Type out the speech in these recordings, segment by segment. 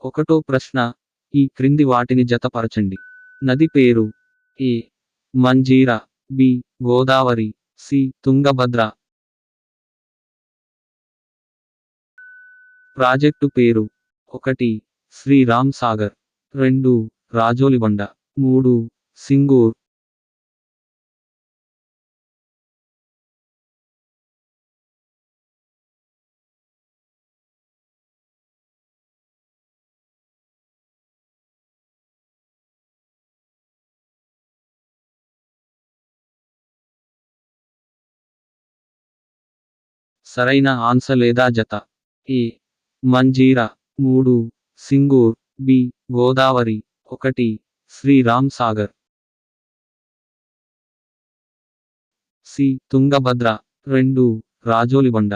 ఒకటో ప్రశ్న, ఈ క్రింది వాటిని జతపరచండి. నది పేరు: A Manjira, B Godavari, C Tungabhadra. Project పేరు: 1 శ్రీరామ్ సాగర్, 2 రాజోలిబండ, 3 సింగూర్. సరైన ఆన్సర్ లేదా జత: ఏ మంజీరా, 3 సింగూర్, బి గోదావరి, 1 శ్రీరామ్ సాగర్, సి తుంగభద్ర, 2 రాజోలిబండ.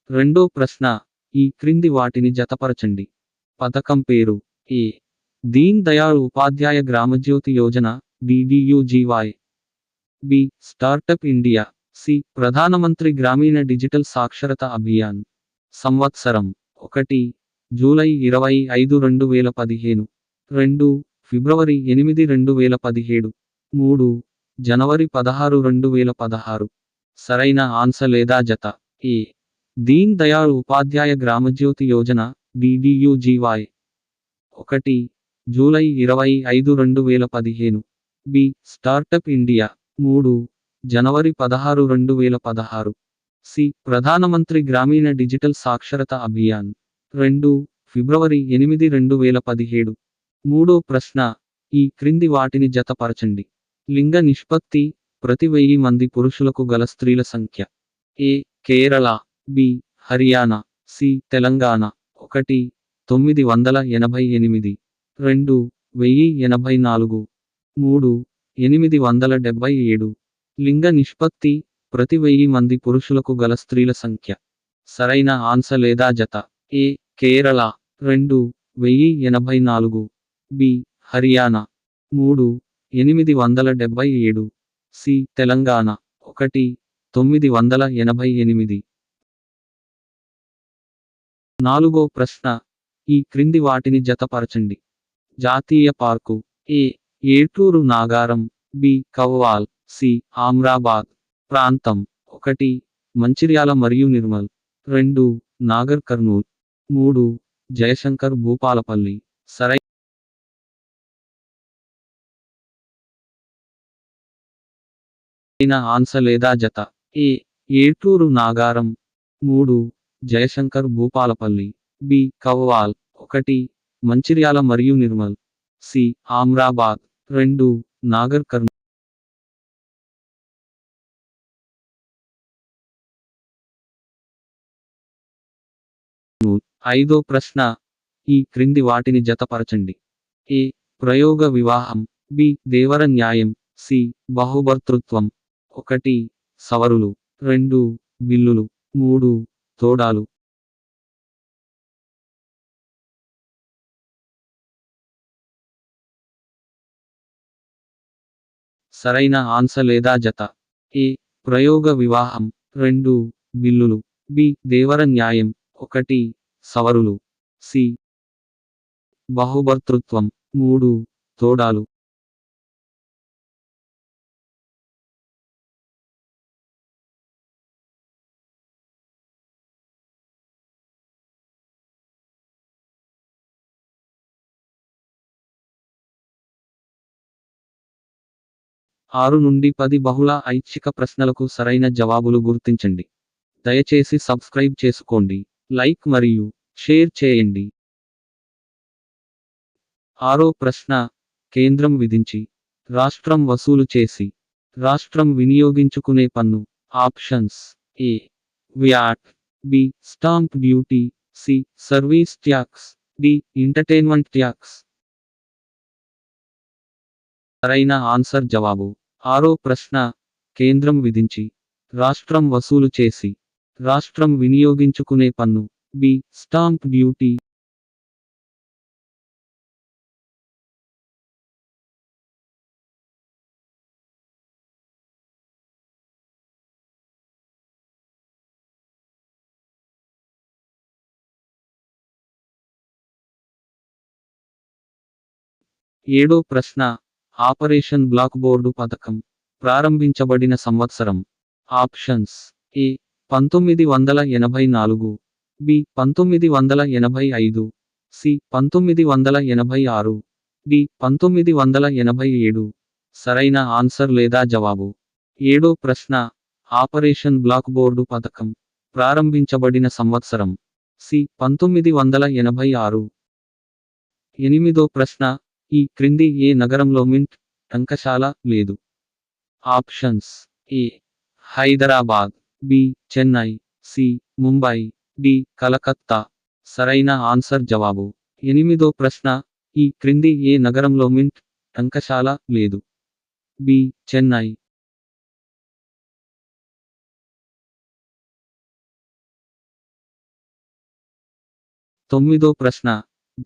రెండో ప్రశ్న, ఈ క్రింది వాటిని జతపరచండి. పథకం పేరు: ఏ Deen Dayal Upadhyaya Gram Jyoti Yojana, DDUGY, B startup India, C Pradhan Mantri Gramin digital సాక్షరత Abhiyan. సంవత్సరం: 1 జూలై 25, 2015, 2 ఫిబ్రవరి 8, 2017, 3 జనవరి 16, 2016. సరైన ఆన్సర్ లేదా జత: ఏ దీన్ దయాళ్ ఉపాధ్యాయ గ్రామజ్యోతి యోజన, DDUGY, 1 జూలై 25, 2015, బి స్టార్టప్ ఇండియా, 3 జనవరి 16, 2016, సి ప్రధానమంత్రి గ్రామీణ డిజిటల్ సాక్షరత అభియాన్, 2 ఫిబ్రవరి 8, 2017. మూడో ప్రశ్న, ఈ క్రింది వాటిని జతపరచండి. లింగ నిష్పత్తి ప్రతి 1000 మంది పురుషులకు గల స్త్రీల సంఖ్య: ఏ కేరళ, బి హర్యానా, సి తెలంగాణ, 1 988, 2 1084, 3 877. లింగ నిష్పత్తి ప్రతి 1000 మంది పురుషులకు గల స్త్రీల సంఖ్య. సరైన ఆన్సర్ లేదా జత: ఏ కేరళ, 2 1084, బి హర్యానా, 3 877, సి తెలంగాణ, 1 988. నాలుగో ప్రశ్న, ఈ క్రింది వాటిని జతపరచండి. జాతీయ పార్కు: ఏ ఏటూరు నాగారం, బి కవ్వాల్, సి ఆమ్రాబాద్. ప్రాంతం: 1 మంచిర్యాల మరియు నిర్మల్, 2 నాగర్ కర్నూల్, 3 జయశంకర్ భూపాలపల్లి. సరైన ఆన్సర్ లేదా జత: ఏ ఏటూరు నాగారం, 3 జయశంకర్ భూపాలపల్లి, బి కవ్వాల్, 1 మంచిర్యాల మరియు నిర్మల్, సి ఆమ్రాబాద్, 2 నాగర్ కర్నూల్. ఐదో ప్రశ్న, ఈ క్రింది వాటిని జతపరచండి. ఏ ప్రయోగ వివాహం, బి దేవర న్యాయం, సి బహుభర్తృత్వం, 1 సవరులు, 2 బిల్లులు, 3 తోడాలు. సరైన ఆన్సర్ లేదా జత: ఏ ప్రయోగ వివాహం, 2 బిల్లులు, బి దేవర న్యాయం, 1 సవరులు, సి బహుభర్తృత్వం, 3 తోడాలు. ఆరు నుండి 10 బహుళ ఐచ్ఛిక ప్రశ్నలకు సరైన జవాబులు గుర్తించండి. దయచేసి సబ్స్క్రైబ్ చేసుకోండి, లైక్ మరియు షేర్ చేయండి. ఆరో ప్రశ్న, కేంద్రం విధించి రాష్ట్రం వసూలు చేసి రాష్ట్రం వినియోగించుకునే పన్ను. Options: A VAT, B stamp duty, C service tax, D entertainment tax. సరైన ఆన్సర్ జవాబు: ఆరో ప్రశ్న, కేంద్రం విధించి రాష్ట్రం వసూలు చేసి రాష్ట్రం వినియోగించుకునే పన్ను, బి స్టాంప్ డ్యూటీ. ఏడో ప్రశ్న ఆపరేషన్ బ్లాక్ బోర్డు పథకం ప్రారంభించబడిన సంవత్సరం. Options A 1984, B 1985, C 1986, D 1987. సరైన ఆన్సర్ లేదా జవాబు. ఏడో ప్రశ్న ఆపరేషన్ బ్లాక్ బోర్డు పథకం ప్రారంభించబడిన సంవత్సరం. సి 1986. ఎనిమిదో ప్రశ్న ఈ క్రింది ఏ నగరంలో మింట్ టంకశాల లేదు? Options A Hyderabad, B Chennai, C Mumbai, D Calcutta. సరైన ఆన్సర్ జవాబు. ఎనిమిదో ప్రశ్న ఈ క్రింది ఏ నగరంలో మింట్ టంకశాల లేదు? బి చెన్నై. తొమ్మిదో ప్రశ్న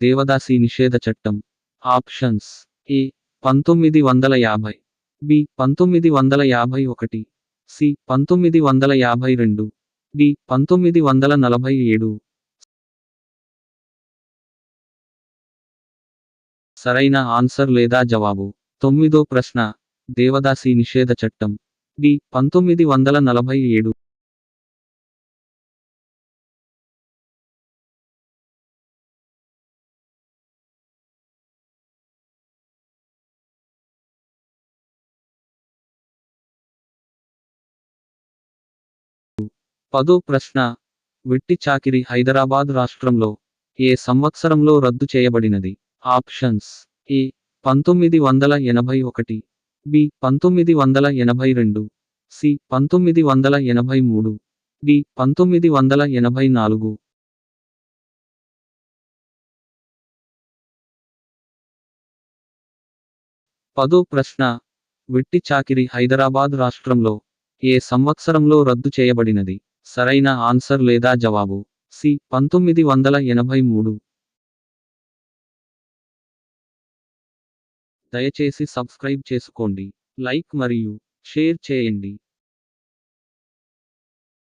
దేవదాసి నిషేధ చట్టం. Options A 1950, B 1951, C 1952, D 1947. సరైన ఆన్సర్ లేదా జవాబు. తొమ్మిదో ప్రశ్న దేవదాసి నిషేధ చట్టం. డి 1947. పదో ప్రశ్న వెట్టి చాకిరి హైదరాబాద్ రాష్ట్రంలో ఏ సంవత్సరంలో రద్దు చేయబడినది? Options A 1981, B 1982, C 1983, D 1984. పదో ప్రశ్న వెట్టి చాకిరి హైదరాబాద్ రాష్ట్రంలో ఏ సంవత్సరంలో రద్దు చేయబడినది? సరైన ఆన్సర్ లేదా జవాబు. సి 1983. దయచేసి సబ్స్క్రైబ్ చేసుకోండి, లైక్ మరియు షేర్ చేయండి.